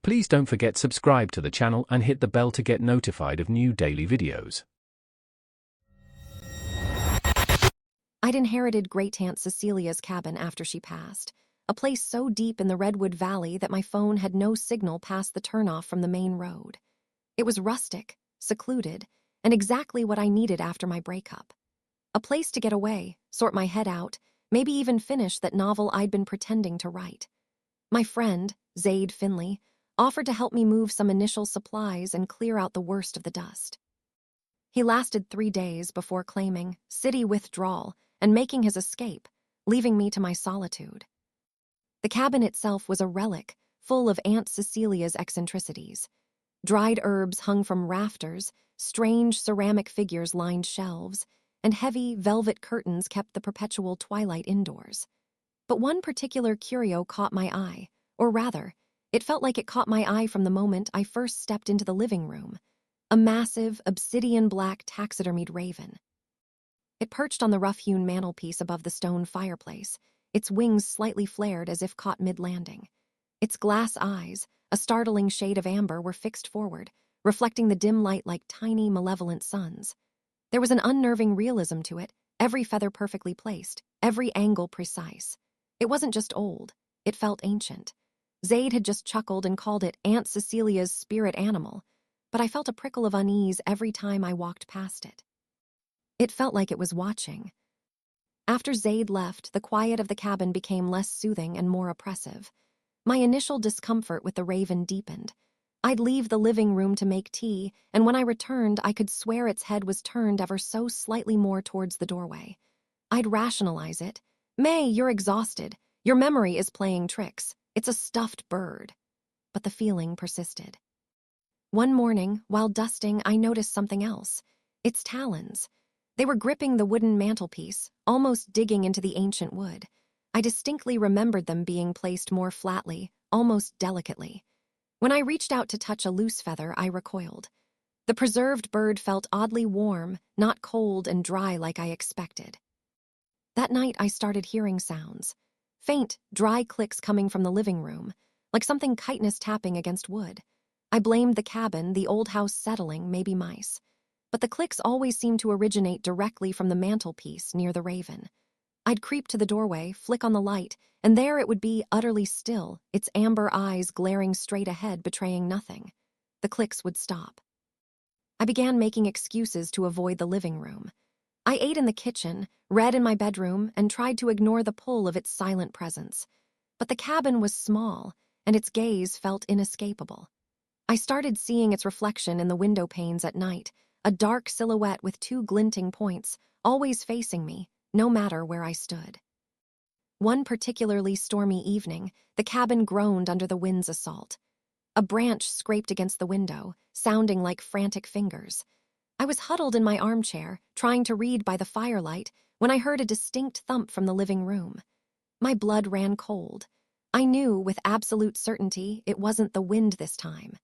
Please don't forget subscribe to the channel and hit the bell to get notified of new daily videos. I'd inherited Great-Aunt Cecilia's cabin after she passed, a place so deep in the Redwood Valley that my phone had no signal past the turnoff from the main road. It was rustic, secluded, and exactly what I needed after my breakup. A place to get away, sort my head out, maybe even finish that novel I'd been pretending to write. My friend, Zaid Finley, offered to help me move some initial supplies and clear out the worst of the dust. He lasted 3 days before claiming city withdrawal and making his escape, leaving me to my solitude. The cabin itself was a relic, full of Aunt Cecilia's eccentricities. Dried herbs hung from rafters, strange ceramic figures lined shelves, and heavy velvet curtains kept the perpetual twilight indoors. But one particular curio caught my eye, or rather, it felt like it caught my eye from the moment I first stepped into the living room. A massive, obsidian-black taxidermied raven. It perched on the rough-hewn mantelpiece above the stone fireplace, its wings slightly flared as if caught mid-landing. Its glass eyes, a startling shade of amber, were fixed forward, reflecting the dim light like tiny, malevolent suns. There was an unnerving realism to it, every feather perfectly placed, every angle precise. It wasn't just old, it felt ancient. Zaid had just chuckled and called it Aunt Cecilia's spirit animal, but I felt a prickle of unease every time I walked past it. It felt like it was watching. After Zaid left, the quiet of the cabin became less soothing and more oppressive. My initial discomfort with the raven deepened. I'd leave the living room to make tea, and when I returned, I could swear its head was turned ever so slightly more towards the doorway. I'd rationalize it. "May, you're exhausted. Your memory is playing tricks. It's a stuffed bird." But the feeling persisted. One morning, while dusting, I noticed something else. Its talons. They were gripping the wooden mantelpiece, almost digging into the ancient wood. I distinctly remembered them being placed more flatly, almost delicately. When I reached out to touch a loose feather, I recoiled. The preserved bird felt oddly warm, not cold and dry like I expected. That night, I started hearing sounds. Faint, dry clicks coming from the living room, like something chitinous tapping against wood. I blamed the cabin, the old house settling, maybe mice. But the clicks always seemed to originate directly from the mantelpiece near the raven. I'd creep to the doorway, flick on the light, and there it would be, utterly still, its amber eyes glaring straight ahead, betraying nothing. The clicks would stop. I began making excuses to avoid the living room. I ate in the kitchen, read in my bedroom, and tried to ignore the pull of its silent presence. But the cabin was small, and its gaze felt inescapable. I started seeing its reflection in the window panes at night, a dark silhouette with 2 glinting points, always facing me, no matter where I stood. One particularly stormy evening, the cabin groaned under the wind's assault. A branch scraped against the window, sounding like frantic fingers. I was huddled in my armchair, trying to read by the firelight, when I heard a distinct thump from the living room. My blood ran cold. I knew with absolute certainty it wasn't the wind this time.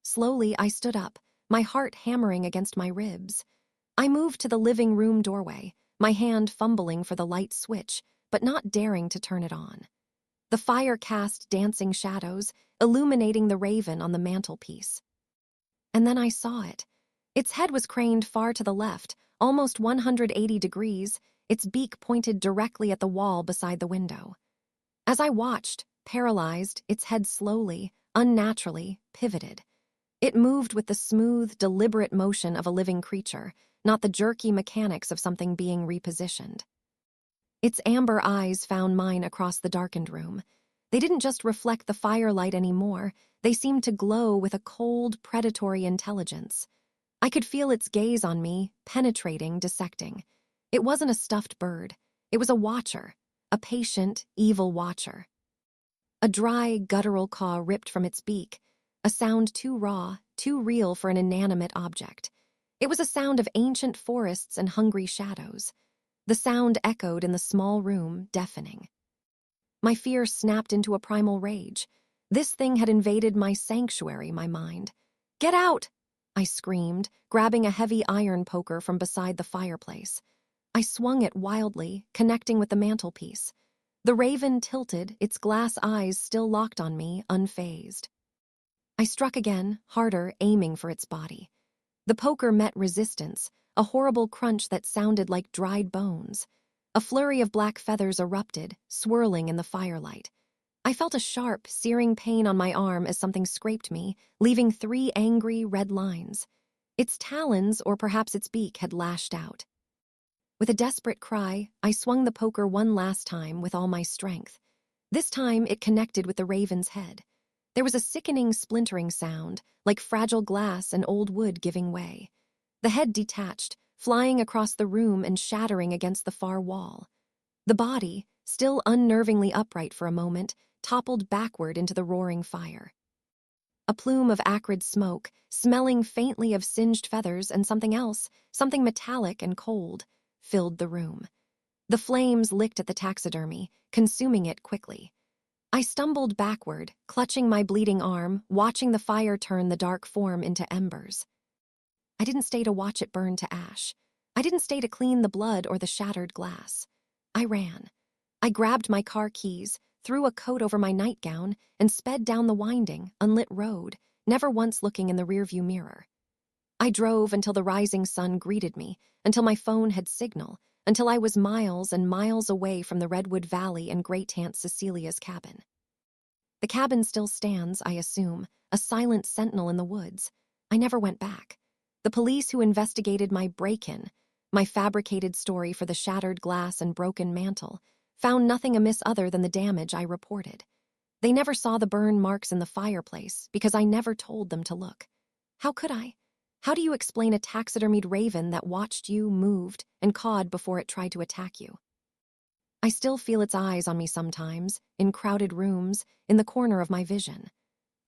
Slowly, I stood up, my heart hammering against my ribs. I moved to the living room doorway, my hand fumbling for the light switch, but not daring to turn it on. The fire cast dancing shadows, illuminating the raven on the mantelpiece. And then I saw it. Its head was craned far to the left, almost 180 degrees, its beak pointed directly at the wall beside the window. As I watched, paralyzed, its head slowly, unnaturally, pivoted. It moved with the smooth, deliberate motion of a living creature, not the jerky mechanics of something being repositioned. Its amber eyes found mine across the darkened room. They didn't just reflect the firelight anymore, they seemed to glow with a cold, predatory intelligence. I could feel its gaze on me, penetrating, dissecting. It wasn't a stuffed bird. It was a watcher, a patient, evil watcher. A dry, guttural caw ripped from its beak, a sound too raw, too real for an inanimate object. It was a sound of ancient forests and hungry shadows. The sound echoed in the small room, deafening. My fear snapped into a primal rage. This thing had invaded my sanctuary, my mind. "Get out!" I screamed, grabbing a heavy iron poker from beside the fireplace. I swung it wildly, connecting with the mantelpiece. The raven tilted, its glass eyes still locked on me, unfazed. I struck again, harder, aiming for its body. The poker met resistance, a horrible crunch that sounded like dried bones. A flurry of black feathers erupted, swirling in the firelight. I felt a sharp, searing pain on my arm as something scraped me, leaving 3 angry, red lines. Its talons, or perhaps its beak, had lashed out. With a desperate cry, I swung the poker one last time with all my strength. This time, it connected with the raven's head. There was a sickening, splintering sound, like fragile glass and old wood giving way. The head detached, flying across the room and shattering against the far wall. The body, still unnervingly upright for a moment, toppled backward into the roaring fire. A plume of acrid smoke, smelling faintly of singed feathers and something else, something metallic and cold, filled the room. The flames licked at the taxidermy, consuming it quickly. I stumbled backward, clutching my bleeding arm, watching the fire turn the dark form into embers. I didn't stay to watch it burn to ash. I didn't stay to clean the blood or the shattered glass. I ran. I grabbed my car keys, threw a coat over my nightgown, and sped down the winding, unlit road, never once looking in the rearview mirror. I drove until the rising sun greeted me, until my phone had signal, until I was miles and miles away from the Redwood Valley and Great-Aunt Cecilia's cabin. The cabin still stands, I assume, a silent sentinel in the woods. I never went back. The police who investigated my break-in, my fabricated story for the shattered glass and broken mantel, found nothing amiss other than the damage I reported. They never saw the burn marks in the fireplace because I never told them to look. How could I? How do you explain a taxidermied raven that watched you, moved, and cawed before it tried to attack you? I still feel its eyes on me sometimes, in crowded rooms, in the corner of my vision.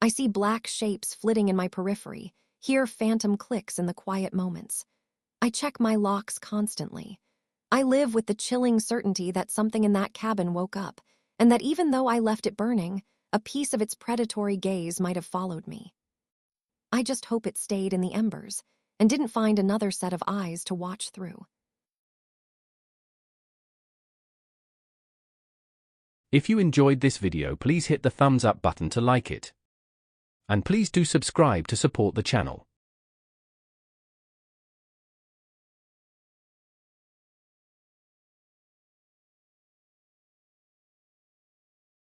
I see black shapes flitting in my periphery, hear phantom clicks in the quiet moments. I check my locks constantly. I live with the chilling certainty that something in that cabin woke up, and that even though I left it burning, a piece of its predatory gaze might have followed me. I just hope it stayed in the embers and didn't find another set of eyes to watch through. If you enjoyed this video, please hit the thumbs up button to like it. And please do subscribe to support the channel.